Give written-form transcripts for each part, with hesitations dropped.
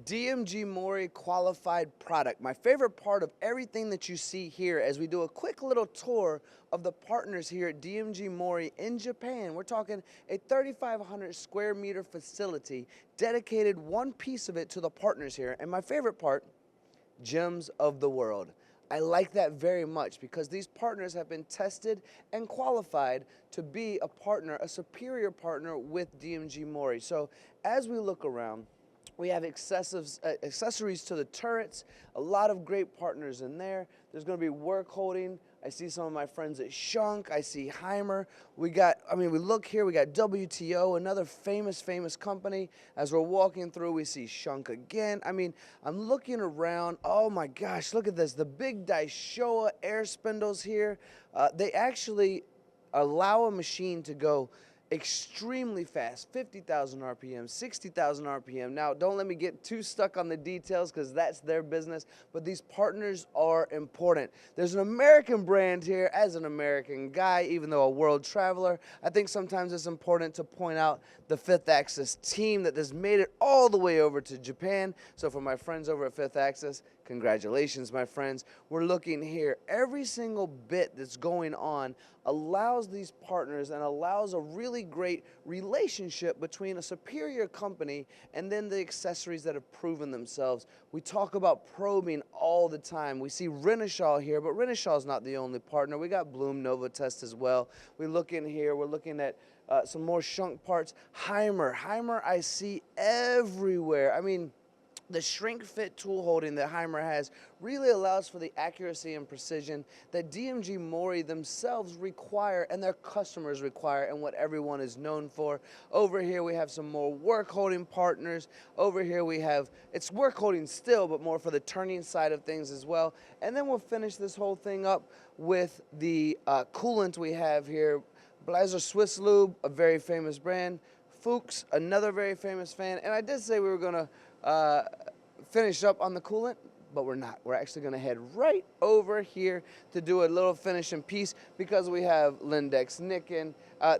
DMG MORI qualified product. My favorite part of everything that you see here as we do a quick little tour of the partners here at DMG MORI in Japan. We're talking a 3,500 square meter facility dedicated one piece of it to the partners here. And my favorite part, gems of the world. I like that very much because these partners have been tested and qualified to be a partner, a superior partner with DMG MORI. So as we look around, we have accessories to the turrets, a lot of great partners in there. There's going to be work holding. I see some of my friends at Schunk. I see Haimer. We look here, we got WTO, another famous company. As we're walking through, we see Schunk again. I mean, I'm looking around. Oh my gosh, look at this. The big Daishowa air spindles here. They actually allow a machine to go extremely fast, 50,000 RPM, 60,000 RPM. Now, don't let me get too stuck on the details because that's their business, but these partners are important. There's an American brand here. As an American guy, even though a world traveler, I think sometimes it's important to point out the Fifth Axis team that has made it all the way over to Japan. So for my friends over at Fifth Axis, congratulations, my friends. We're looking here. Every single bit that's going on allows these partners and allows a really great relationship between a superior company and then the accessories that have proven themselves. We talk about probing all the time. We see Renishaw here, but Renishaw is not the only partner. We got Blum-Novotest as well. We look in here, we're looking at some more Schunk parts. Haimer I see everywhere. I mean, the shrink fit tool holding that Haimer has really allows for the accuracy and precision that DMG MORI themselves require and their customers require and what everyone is known for. Over here we have some more work holding partners. Over here we have, it's work holding still, but more for the turning side of things as well. And then we'll finish this whole thing up with the coolant we have here. Blazer Swiss Lube, a very famous brand. FUCHS, another very famous fan. And I did say we were gonna finish up on the coolant, but we're not. We're actually going to head right over here to do a little finishing piece because we have Lyndex-Nikken,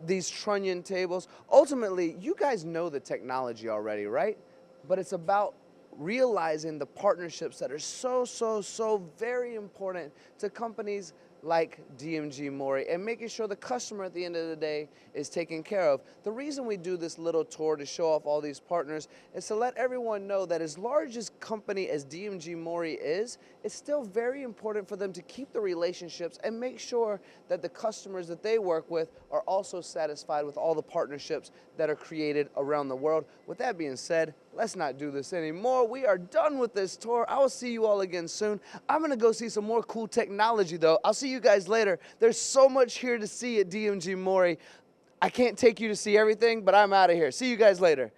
these trunnion tables. Ultimately, you guys know the technology already, right? But it's about realizing the partnerships that are so very important to companies like DMG MORI and making sure the customer at the end of the day is taken care of. The reason we do this little tour to show off all these partners is to let everyone know that as large as company as DMG MORI is, it's still very important for them to keep the relationships and make sure that the customers that they work with are also satisfied with all the partnerships that are created around the world. With that being said, let's not do this anymore. We are done with this tour. I will see you all again soon. I'm gonna go see some more cool technology though. I'll see you guys later. There's so much here to see at DMG MORI. I can't take you to see everything, but I'm out of here. See you guys later.